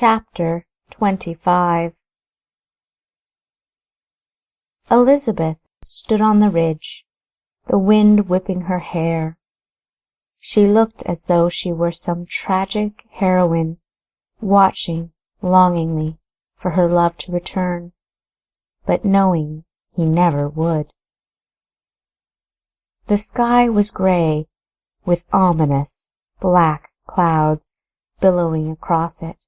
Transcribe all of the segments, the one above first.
Chapter 25. Elizabeth stood on the ridge, the wind whipping her hair. She looked as though she were some tragic heroine, watching longingly for her love to return, but knowing he never would. The sky was gray, with ominous black clouds billowing across it.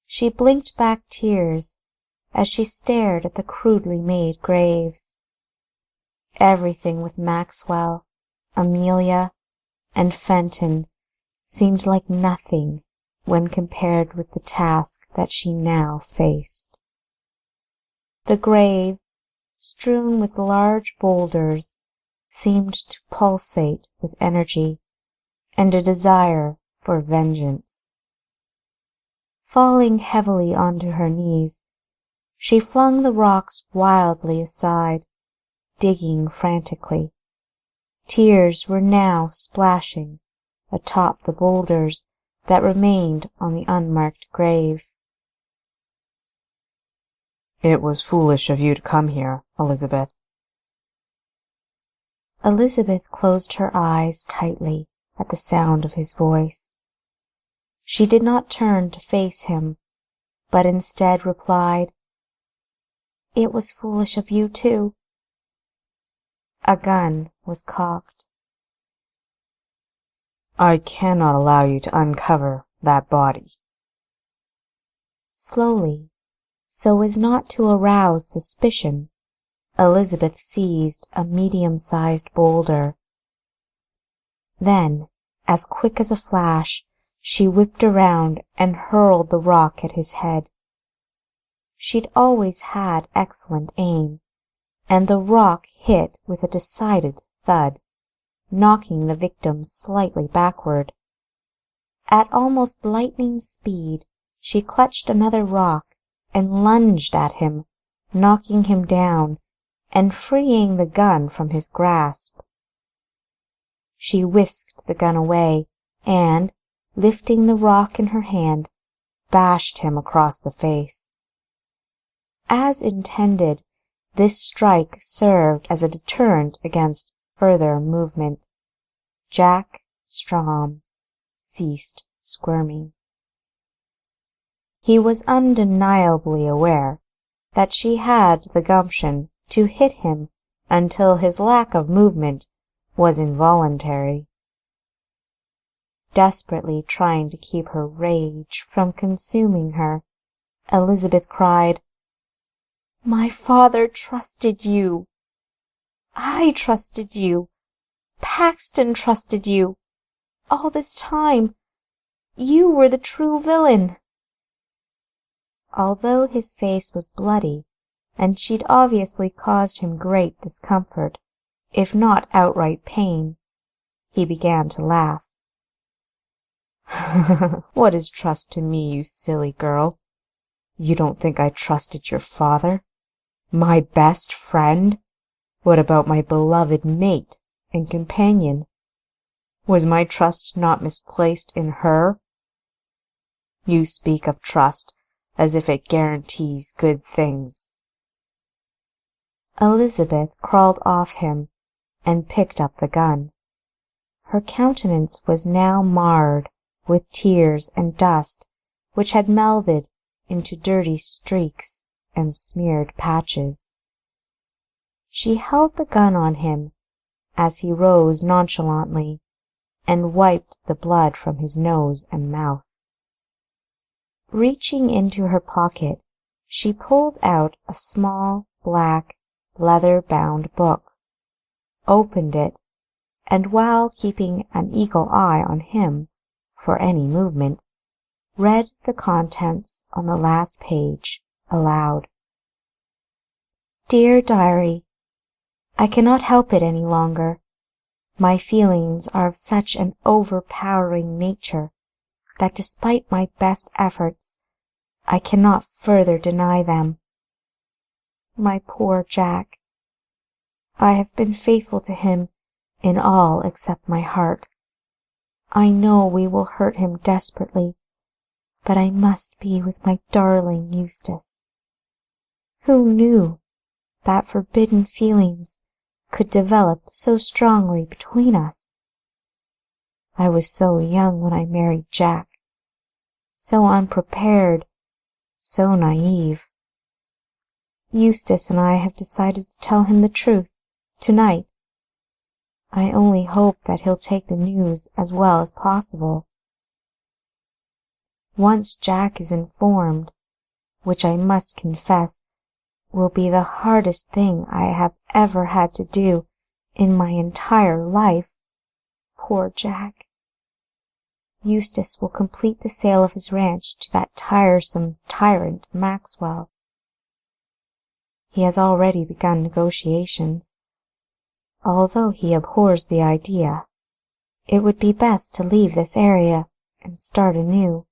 She blinked back tears as she stared at the crudely made graves. Everything with Maxwell, Amelia, and Fenton seemed like nothing when compared with the task that she now faced. The grave, strewn with large boulders, seemed to pulsate with energy and a desire for vengeance. Falling heavily onto her knees, she flung the rocks wildly aside, digging frantically. Tears were now splashing atop the boulders that remained on the unmarked grave. "It was foolish of you to come here, Elizabeth." Elizabeth closed her eyes tightly at the sound of his voice. She did not turn to face him, but instead replied, "It was foolish of you, too." A gun was cocked. "I cannot allow you to uncover that body." Slowly, so as not to arouse suspicion, Elizabeth seized a medium-sized boulder. Then, as quick as a flash, she whipped around and hurled the rock at his head. She'd always had excellent aim, and the rock hit with a decided thud, knocking the victim slightly backward. At almost lightning speed, she clutched another rock and lunged at him, knocking him down and freeing the gun from his grasp. She whisked the gun away and, lifting the rock in her hand, bashed him across the face. As intended, this strike served as a deterrent against further movement. Jack Strom ceased squirming. He was undeniably aware that she had the gumption to hit him until his lack of movement was involuntary. Desperately trying to keep her rage from consuming her, Elizabeth cried, "My father trusted you. I trusted you. Paxton trusted you. All this time, you were the true villain." Although his face was bloody, and she'd obviously caused him great discomfort, if not outright pain, he began to laugh. "What is trust to me, you silly girl? You don't think I trusted your father? My best friend? What about my beloved mate and companion? Was my trust not misplaced in her? You speak of trust as if it guarantees good things." Elizabeth crawled off him and picked up the gun. Her countenance was now marred with tears and dust which had melded into dirty streaks and smeared patches. She held the gun on him as he rose nonchalantly and wiped the blood from his nose and mouth. Reaching into her pocket, she pulled out a small, black, leather-bound book, opened it, and while keeping an eagle eye on him for any movement, read the contents on the last page aloud. "Dear Diary, I cannot help it any longer. My feelings are of such an overpowering nature that despite my best efforts, I cannot further deny them. My poor Jack. I have been faithful to him in all except my heart. I know we will hurt him desperately, but I must be with my darling Eustace. Who knew that forbidden feelings could develop so strongly between us? I was so young when I married Jack, so unprepared, so naive. Eustace and I have decided to tell him the truth, tonight. I only hope that he'll take the news as well as possible. Once Jack is informed, which I must confess will be the hardest thing I have ever had to do in my entire life. Poor Jack. Eustace will complete the sale of his ranch to that tiresome tyrant Maxwell. He has already begun negotiations. Although he abhors the idea, it would be best to leave this area and start anew.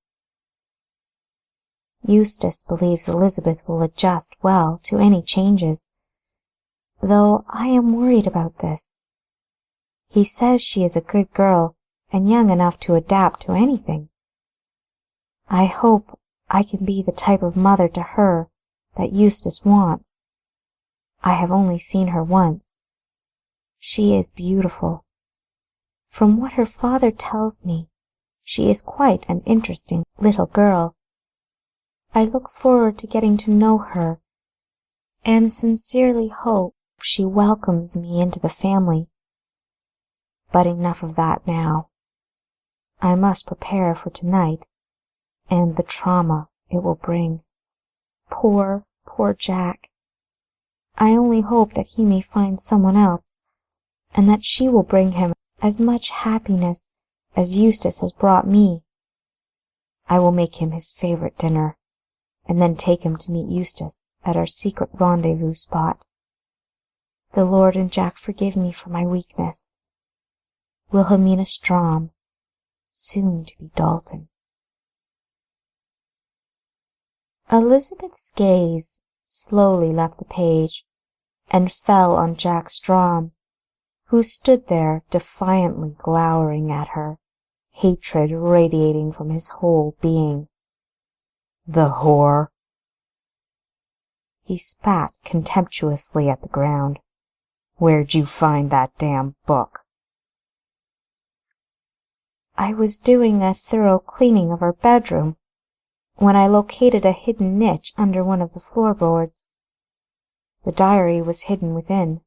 Eustace believes Elizabeth will adjust well to any changes, though I am worried about this. He says she is a good girl and young enough to adapt to anything. I hope I can be the type of mother to her that Eustace wants. I have only seen her once. She is beautiful. From what her father tells me, she is quite an interesting little girl. I look forward to getting to know her, and sincerely hope she welcomes me into the family. But enough of that now. I must prepare for tonight, and the trauma it will bring. Poor Jack. I only hope that he may find someone else, and that she will bring him as much happiness as Eustace has brought me. I will make him his favorite dinner, and then take him to meet Eustace at our secret rendezvous spot. The Lord and Jack forgive me for my weakness. Wilhelmina Strom, soon to be Dalton. Elizabeth's gaze slowly left the page and fell on Jack Strom, who stood there defiantly glowering at her, hatred radiating from his whole being. The whore! He spat contemptuously at the ground. Where'd you find that damn book? I was doing a thorough cleaning of our bedroom when I located a hidden niche under one of the floorboards. The diary was hidden within.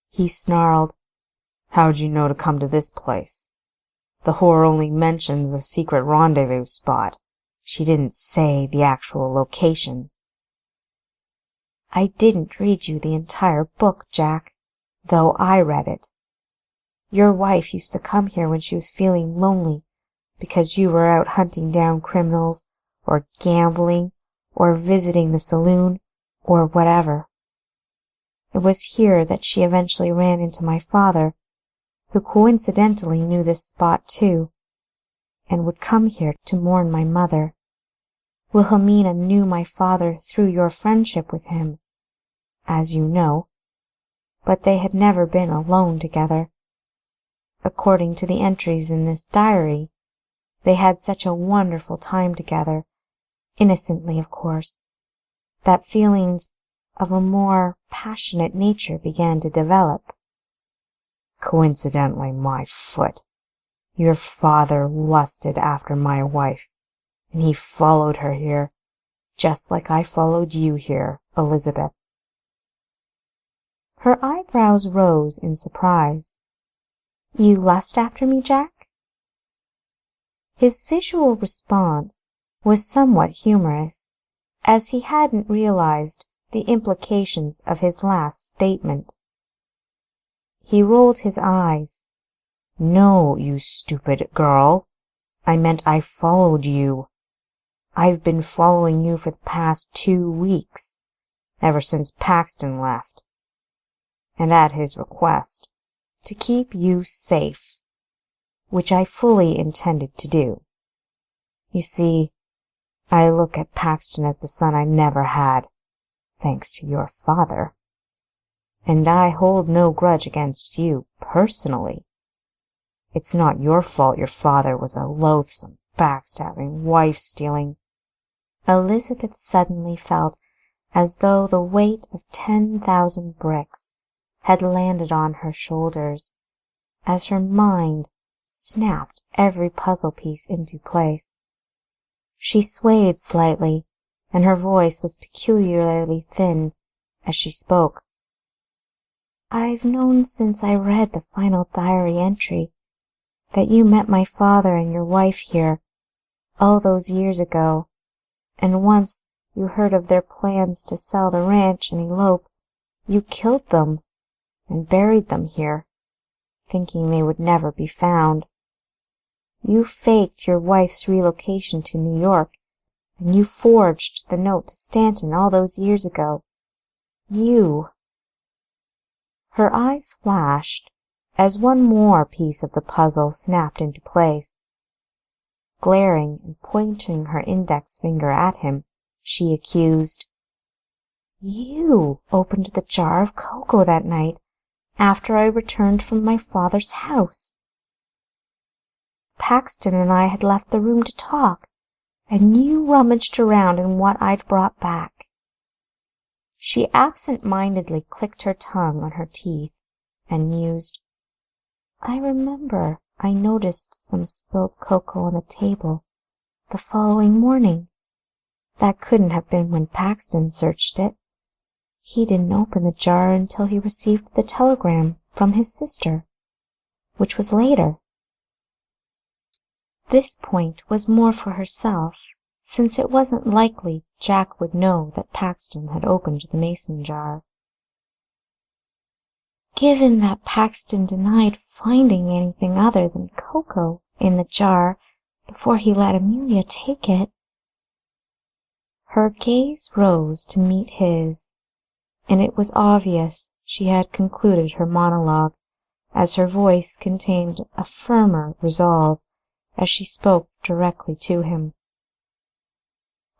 He snarled, How'd you know to come to this place? The whore only mentions a secret rendezvous spot. She didn't say the actual location. I didn't read you the entire book, Jack, though I read it. Your wife used to come here when she was feeling lonely because you were out hunting down criminals, or gambling, or visiting the saloon, or whatever. It was here that she eventually ran into my father, who coincidentally knew this spot too, and would come here to mourn my mother. Wilhelmina knew my father through your friendship with him, as you know, but they had never been alone together. According to the entries in this diary, they had such a wonderful time together, innocently of course, that feelings of a more passionate nature began to develop. Coincidentally, my foot. Your father lusted after my wife, and he followed her here, just like I followed you here, Elizabeth. Her eyebrows rose in surprise. You lust after me, Jack? His visual response was somewhat humorous, as he hadn't realized the implications of his last statement. He rolled his eyes. No, you stupid girl. I meant I followed you. I've been following you for the past 2 weeks, ever since Paxton left, and at his request, to keep you safe, which I fully intended to do. You see, I look at Paxton as the son I never had, thanks to your father, and I hold no grudge against you personally. It's not your fault your father was a loathsome backstabbing, wife-stealing. Elizabeth suddenly felt as though the weight of 10,000 bricks had landed on her shoulders, as her mind snapped every puzzle piece into place. She swayed slightly, and her voice was peculiarly thin as she spoke. "I've known since I read the final diary entry that you met my father and your wife here all those years ago, and once you heard of their plans to sell the ranch and elope, you killed them and buried them here, thinking they would never be found. You faked your wife's relocation to New York, and you forged the note to Stanton all those years ago. You—" Her eyes flashed as one more piece of the puzzle snapped into place. Glaring and pointing her index finger at him, she accused, "You opened the jar of cocoa that night after I returned from my father's house. Paxton and I had left the room to talk, and you rummaged around in what I'd brought back." She absent-mindedly clicked her tongue on her teeth and mused, "I remember I noticed some spilled cocoa on the table the following morning. That couldn't have been when Paxton searched it. He didn't open the jar until he received the telegram from his sister, which was later." This point was more for herself, since it wasn't likely Jack would know that Paxton had opened the mason jar. Given that Paxton denied finding anything other than cocoa in the jar before he let Amelia take it. Her gaze rose to meet his, and it was obvious she had concluded her monologue, as her voice contained a firmer resolve as she spoke directly to him.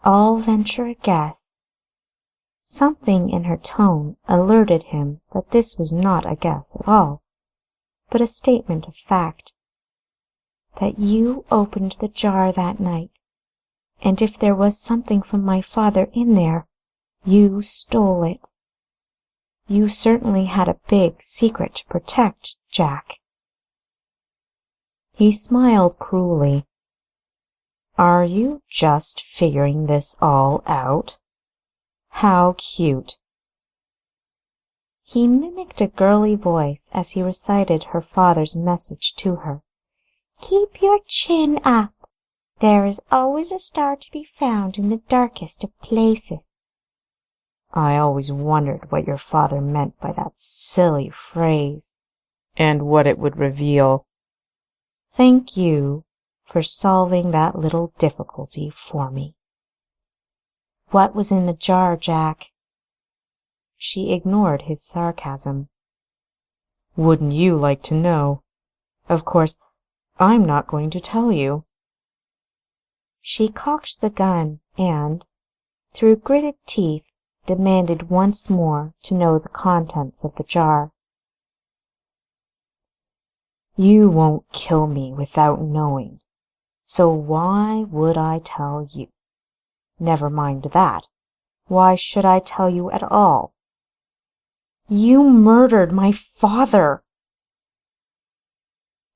"I'll venture a guess." Something in her tone alerted him that this was not a guess at all, but a statement of fact. "That you opened the jar that night, and if there was something from my father in there, you stole it. You certainly had a big secret to protect, Jack." He smiled cruelly. "Are you just figuring this all out? How cute." He mimicked a girly voice as he recited her father's message to her. "Keep your chin up. There is always a star to be found in the darkest of places." I always wondered what your father meant by that silly phrase, and what it would reveal. Thank you for solving that little difficulty for me. "What was in the jar, Jack?" She ignored his sarcasm. "Wouldn't you like to know? Of course, I'm not going to tell you." She cocked the gun and, through gritted teeth, demanded once more to know the contents of the jar. "You won't kill me without knowing, so why would I tell you? Never mind that. Why should I tell you at all?" "You murdered my father!"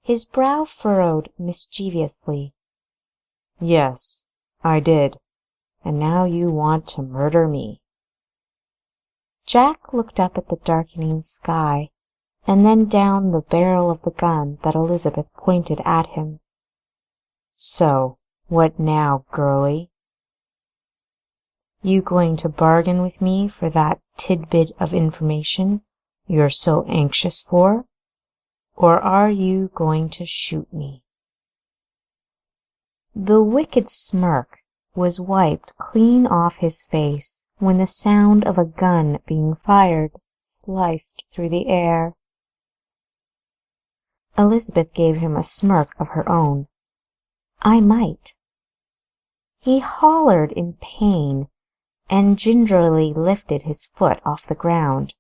His brow furrowed mischievously. "Yes, I did. And now you want to murder me." Jack looked up at the darkening sky, and then down the barrel of the gun that Elizabeth pointed at him. "So, what now, girlie? You going to bargain with me for that tidbit of information you're so anxious for? Or are you going to shoot me?" The wicked smirk was wiped clean off his face when the sound of a gun being fired sliced through the air. Elizabeth gave him a smirk of her own. "I might." He hollered in pain and gingerly lifted his foot off the ground.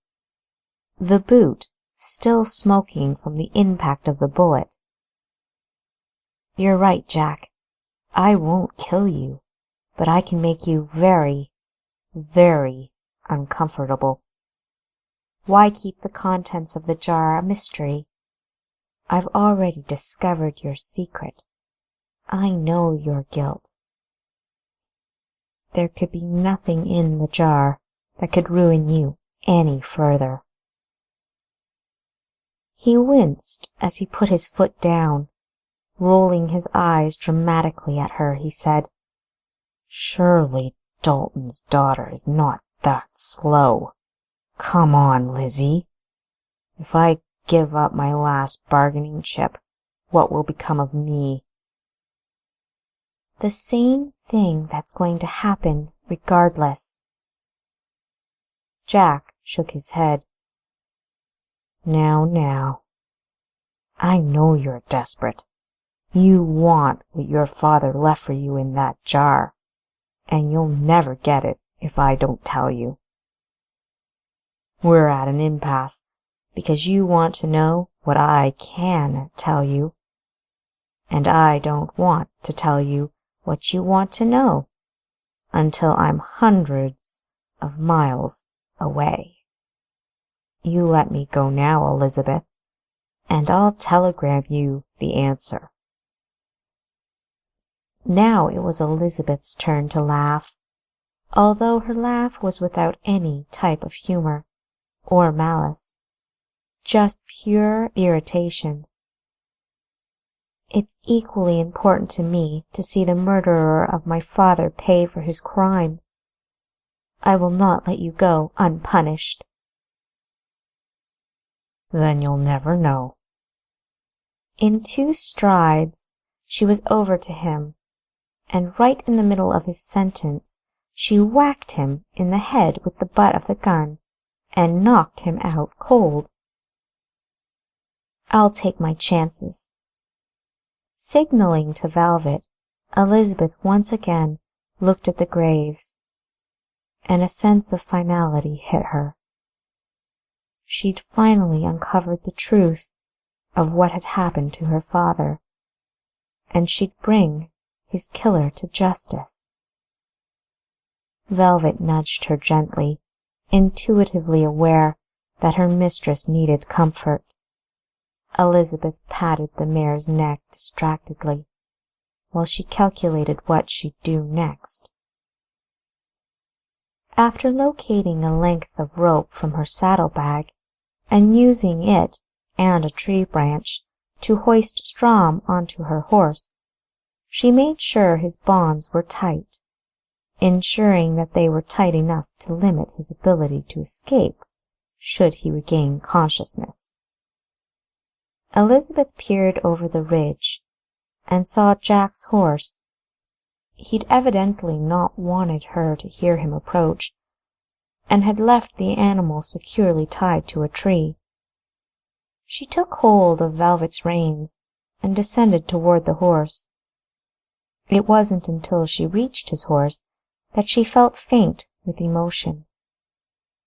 The boot still smoking from the impact of the bullet. "You're right, Jack. I won't kill you, but I can make you very, very uncomfortable. Why keep the contents of the jar a mystery? I've already discovered your secret. I know your guilt. There could be nothing in the jar that could ruin you any further." He winced as he put his foot down. Rolling his eyes dramatically at her, he said, "Surely Dalton's daughter is not that slow. Come on, Lizzie. If I give up my last bargaining chip, what will become of me?" "The same thing that's going to happen regardless." Jack shook his head. Now, I know you're desperate. You want what your father left for you in that jar, and you'll never get it if I don't tell you. We're at an impasse because you want to know what I can tell you, and I don't want to tell you what you want to know until I'm hundreds of miles away. You let me go now, Elizabeth, and I'll telegram you the answer." Now it was Elizabeth's turn to laugh, although her laugh was without any type of humor or malice, just pure irritation. "It's equally important to me to see the murderer of my father pay for his crime. I will not let you go unpunished." "Then you'll never know." In 2 strides she was over to him, and right in the middle of his sentence she whacked him in the head with the butt of the gun and knocked him out cold. "I'll take my chances." Signaling to Velvet, Elizabeth once again looked at the graves, and a sense of finality hit her. She'd finally uncovered the truth of what had happened to her father, and she'd bring his killer to justice. Velvet nudged her gently, intuitively aware that her mistress needed comfort. Elizabeth patted the mare's neck distractedly, while she calculated what she'd do next. After locating a length of rope from her saddlebag, and using it and a tree branch to hoist Strom onto her horse, she made sure his bonds were tight, ensuring that they were tight enough to limit his ability to escape should he regain consciousness. Elizabeth peered over the ridge and saw Jack's horse. He'd evidently not wanted her to hear him approach, and had left the animal securely tied to a tree. She took hold of Velvet's reins and descended toward the horse. It wasn't until she reached his horse that she felt faint with emotion.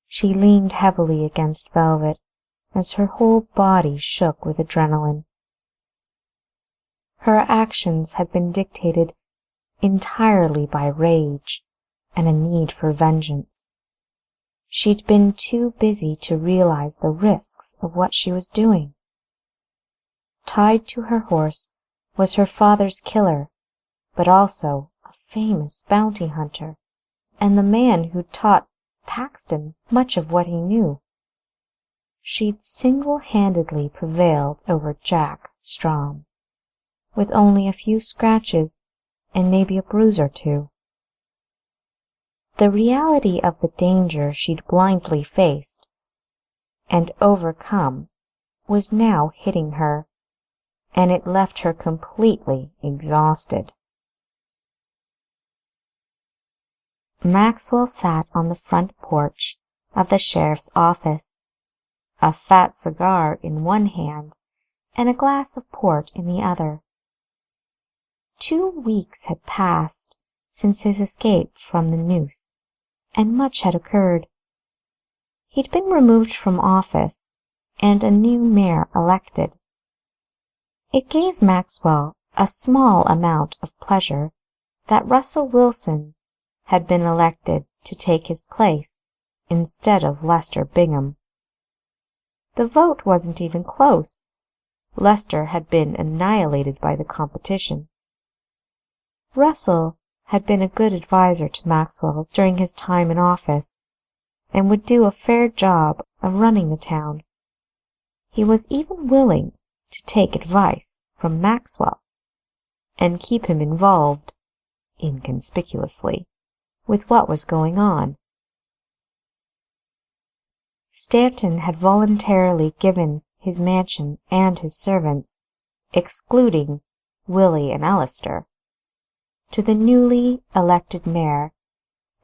She leaned heavily against Velvet as her whole body shook with adrenaline. Her actions had been dictated entirely by rage and a need for vengeance. She'd been too busy to realize the risks of what she was doing. Tied to her horse was her father's killer, but also a famous bounty hunter, and the man who'd taught Paxton much of what he knew. She'd single-handedly prevailed over Jack Strom, with only a few scratches and maybe a bruise or two. The reality of the danger she'd blindly faced and overcome was now hitting her, and it left her completely exhausted. Maxwell sat on the front porch of the sheriff's office, a fat cigar in one hand and a glass of port in the other. 2 weeks had passed since his escape from the noose, and much had occurred. He'd been removed from office, and a new mayor elected. It gave Maxwell a small amount of pleasure that Russell Wilson had been elected to take his place instead of Lester Bingham. The vote wasn't even close. Lester had been annihilated by the competition. Russell had been a good adviser to Maxwell during his time in office, and would do a fair job of running the town. He was even willing to take advice from Maxwell and keep him involved, inconspicuously, with what was going on. Stanton had voluntarily given his mansion and his servants, excluding Willie and Alistair, to the newly elected mayor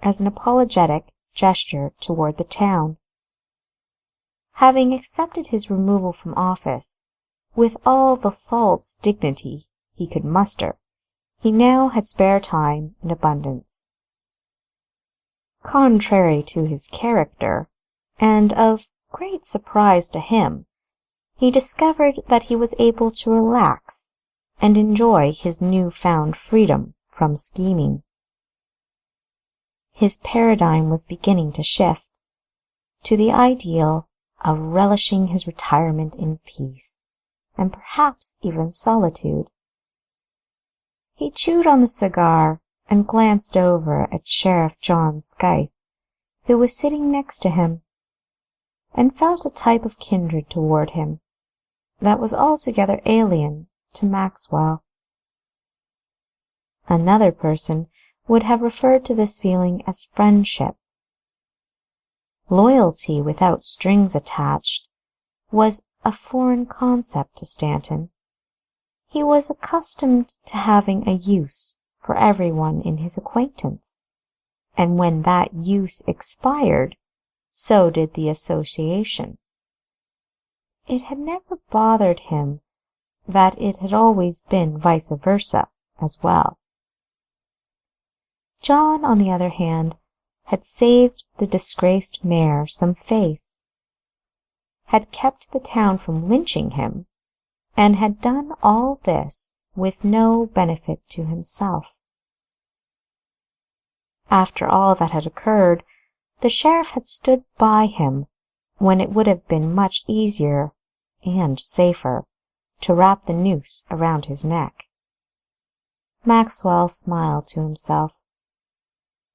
as an apologetic gesture toward the town. Having accepted his removal from office with all the false dignity he could muster, he now had spare time in abundance. Contrary to his character, and of great surprise to him, he discovered that he was able to relax and enjoy his new-found freedom from scheming. His paradigm was beginning to shift to the ideal of relishing his retirement in peace, and perhaps even solitude. He chewed on the cigar and glanced over at Sheriff John Scythe, who was sitting next to him, and felt a type of kindred toward him that was altogether alien to Maxwell. Another person would have referred to this feeling as friendship. Loyalty without strings attached was a foreign concept to Stanton. He was accustomed to having a use for everyone in his acquaintance, and when that use expired, so did the association. It had never bothered him that it had always been vice versa as well. John, on the other hand, had saved the disgraced mayor some face, had kept the town from lynching him, and had done all this with no benefit to himself. After all that had occurred, the sheriff had stood by him when it would have been much easier and safer to wrap the noose around his neck. Maxwell smiled to himself.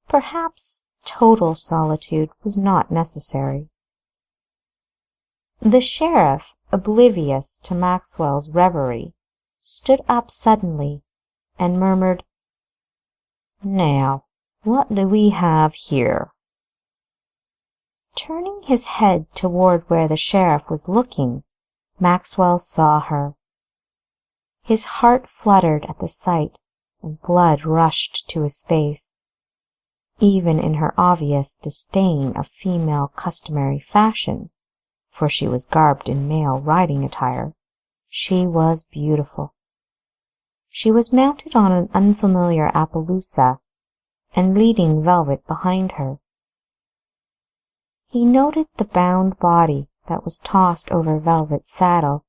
Perhaps total solitude was not necessary. The sheriff, oblivious to Maxwell's reverie, stood up suddenly and murmured, "Now, what do we have here?" Turning his head toward where the sheriff was looking, Maxwell saw her. His heart fluttered at the sight, and blood rushed to his face. Even in her obvious disdain of female customary fashion, for she was garbed in male riding attire, she was beautiful. She was mounted on an unfamiliar Appaloosa, and leading Velvet behind her. He noted the bound body that was tossed over Velvet's saddle,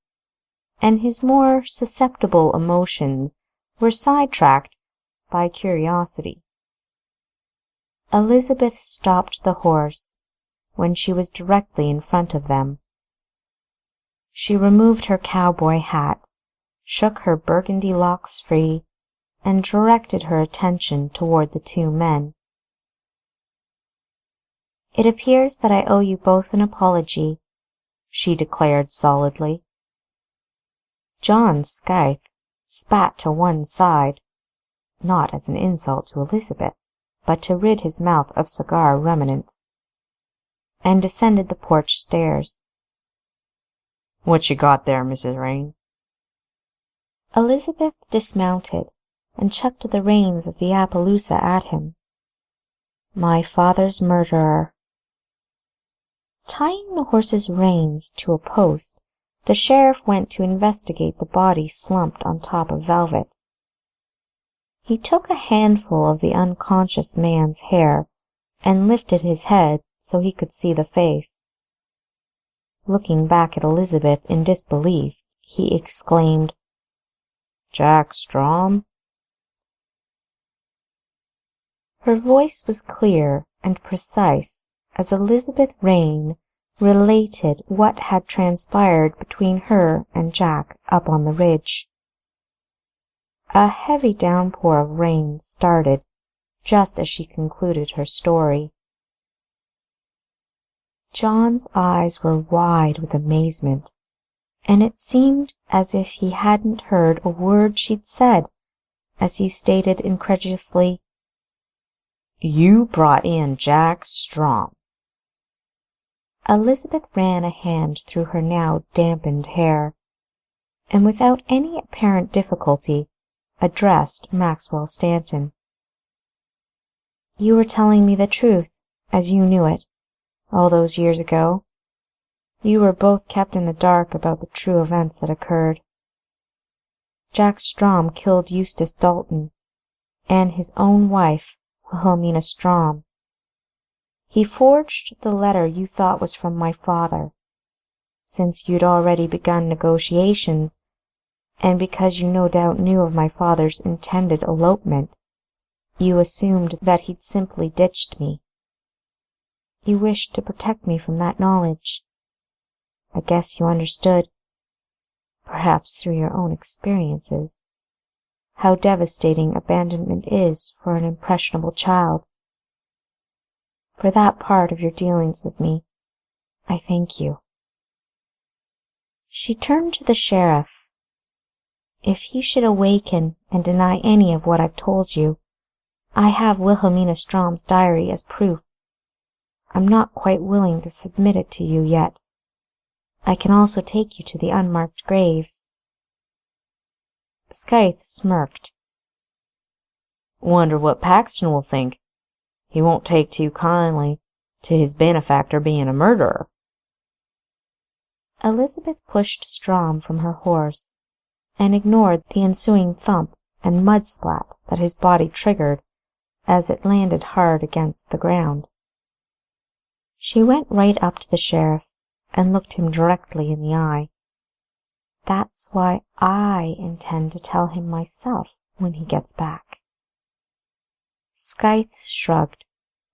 and his more susceptible emotions were sidetracked by curiosity. Elizabeth stopped the horse when she was directly in front of them. She removed her cowboy hat, shook her burgundy locks free, and directed her attention toward the two men. "It appears that I owe you both an apology," she declared solidly. John Scythe spat to one side, not as an insult to Elizabeth, but to rid his mouth of cigar remnants, and descended the porch stairs. "What you got there, Mrs. Reign?" Elizabeth dismounted and chucked the reins of the Appaloosa at him. "My father's murderer." Tying the horse's reins to a post, the sheriff went to investigate the body slumped on top of Velvet. He took a handful of the unconscious man's hair and lifted his head so he could see the face. Looking back at Elizabeth in disbelief, he exclaimed, Jack Strom?" Her voice was clear and precise as Elizabeth Reign related what had transpired between her and Jack up on the ridge. A heavy downpour of rain started just as she concluded her story. John's eyes were wide with amazement, and it seemed as if he hadn't heard a word she'd said as he stated incredulously, "You brought in Jack Strom." Elizabeth ran a hand through her now dampened hair, and without any apparent difficulty addressed Maxwell Stanton. "You were telling me the truth, as you knew it, all those years ago. You were both kept in the dark about the true events that occurred. Jack Strom killed Eustace Dalton and his own wife, Wilhelmina Strom. He forged the letter you thought was from my father, since you'd already begun negotiations, and because you no doubt knew of my father's intended elopement, you assumed that he'd simply ditched me. You wished to protect me from that knowledge. I guess you understood, perhaps through your own experiences, how devastating abandonment is for an impressionable child. For that part of your dealings with me, I thank you." She turned to the sheriff. "If he should awaken and deny any of what I've told you, I have Wilhelmina Strom's diary as proof. I'm not quite willing to submit it to you yet. I can also take you to the unmarked graves." Scythe smirked. "Wonder what Paxton will think. He won't take too kindly to his benefactor being a murderer." Elizabeth pushed Strom from her horse and ignored the ensuing thump and mud splat that his body triggered as it landed hard against the ground. She went right up to the sheriff and looked him directly in the eye. "That's why I intend to tell him myself when he gets back." Scythe shrugged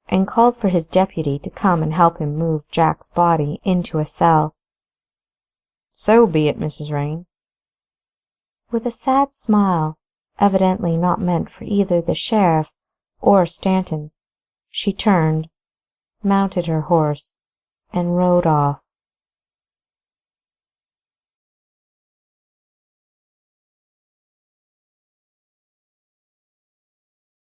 and called for his deputy to come and help him move Jack's body into a cell. "So be it, Mrs. Reign." With a sad smile, evidently not meant for either the sheriff or Stanton, she turned, mounted her horse, and rode off.